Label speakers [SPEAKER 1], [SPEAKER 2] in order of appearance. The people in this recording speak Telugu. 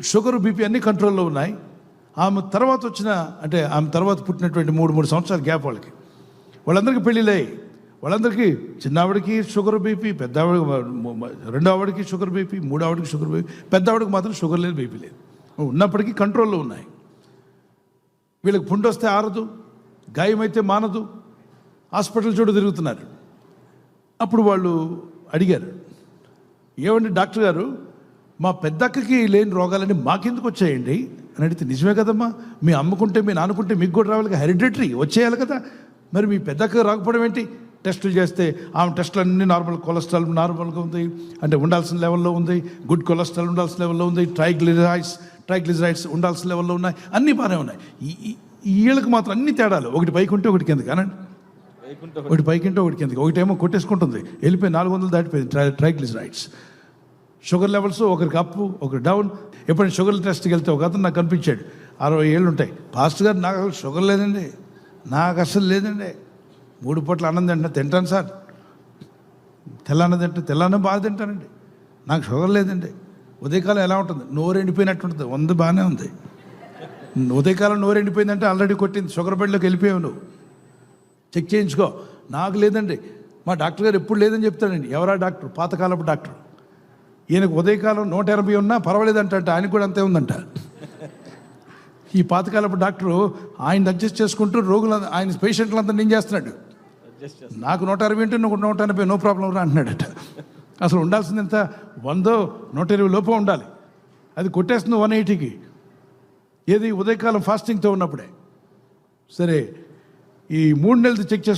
[SPEAKER 1] షుగర్ బీపీ అన్నీ కంట్రోల్లో ఉన్నాయి. ఆమె తర్వాత ఆమె తర్వాత పుట్టినటువంటి మూడు సంవత్సరాల గ్యాప్ వాళ్ళందరికీ పెళ్ళిళ్ళయ్యాయి. వాళ్ళందరికీ చిన్నావిడికి షుగర్ బీపీ, పెద్దావిడికి, రెండో ఆవిడికి షుగర్ బీపీ, మూడో ఆవిడికి షుగర్ బీపీ, పెద్దావిడికి మాత్రం షుగర్ లేదు, బీపీ లేదు. ఉన్నప్పటికీ కంట్రోల్లో ఉన్నాయి. వీళ్ళకి పుండు వస్తే ఆరదు, గాయమైతే మానదు, హాస్పిటల్ చుట్టూ తిరుగుతున్నారు. అప్పుడు వాళ్ళు అడిగారు, ఏమండి డాక్టర్ గారు, మా పెద్దక్కకి లేని రోగాలన్నీ మాకెందుకు వచ్చాయండి అని అడిగితే, నిజమే కదమ్మా, మీ అమ్మకుంటే మీ నాన్నకుంటే మీకు కూడా రావాలి, హెరిడిటరీ వచ్చేయాలి కదా, మరి మీ పెద్దక్క రాకపోవడం ఏంటి? టెస్టులు చేస్తే ఆమె టెస్టులు అన్నీ నార్మల్, కొలెస్ట్రాల్ నార్మల్గా ఉంది, అంటే ఉండాల్సిన లెవెల్లో ఉంది, గుడ్ కొలెస్ట్రాల్ ఉండాల్సిన లెవెల్లో ఉంది, ట్రైగ్లిజరైడ్స్ ఉండాల్సిన లెవెల్లో ఉన్నాయి, అన్నీ బాగానే ఉన్నాయి. వీళ్ళకి మాత్రం అన్ని తేడాలు, ఒకటి పైకి ఉంటే ఒకటి కిందకి, అనండి, ఒకటి పైకి ఉంటే ఒకటి కిందకి, ఒకటేమో కొట్టేసుకుంటుంది, వెళ్ళిపోయి 400 దాటిపోయింది ట్రైగ్లిజరైడ్స్. షుగర్ లెవెల్స్ ఒకరికి అప్ ఒకరు డౌన్. ఎప్పుడైనా షుగర్ టెస్ట్కి వెళ్తే ఒక అతను నాకు కనిపించాడు, 60 ఏళ్ళు ఉంటాయి, పాస్టర్ గారు నాకు అసలు షుగర్ లేదండి, నాకు అసలు లేదండి, 3 పూట్ల అన్నం తింటాను సార్, తెల్లన్నం బాగా తింటానండి, నాకు షుగర్ లేదండి. ఉదయకాలం ఎలా ఉంటుంది? నోరు ఎండిపోయినట్టు ఉంటుంది, బాగానే ఉంది. ఉదయకాలం నోరు ఎండిపోయిందంటే ఆల్రెడీ కొట్టింది, షుగర్ బెడ్లోకి వెళ్ళిపోయావు, నువ్వు చెక్ చేయించుకో. నాకు లేదండి, మా డాక్టర్ గారు ఎప్పుడు లేదని చెప్తాడండి. ఎవరా డాక్టర్? పాతకాలపు డాక్టర్. ఈయనకు ఉదయకాలం 180 ఉన్నా పర్వాలేదంట, ఆయనకు కూడా అంతే ఉందంట. ఈ పాతకాలపు డాక్టరు ఆయన అడ్జస్ట్ చేసుకుంటూ ఆయన పేషెంట్లంతా నేను చేస్తున్నాడు. నాకు 160 ఉంటే నువ్వు 180, నో ప్రాబ్లం రా అంటున్నాడట. అసలు ఉండాల్సింది ఎంత? 100, 120 లోపు ఉండాలి, అది కొట్టేస్తుంది 180కి. ఏది? ఉదయకాలం ఫాస్టింగ్తో ఉన్నప్పుడే. సరే, ఈ 3 నెలలు చెక్ చేసి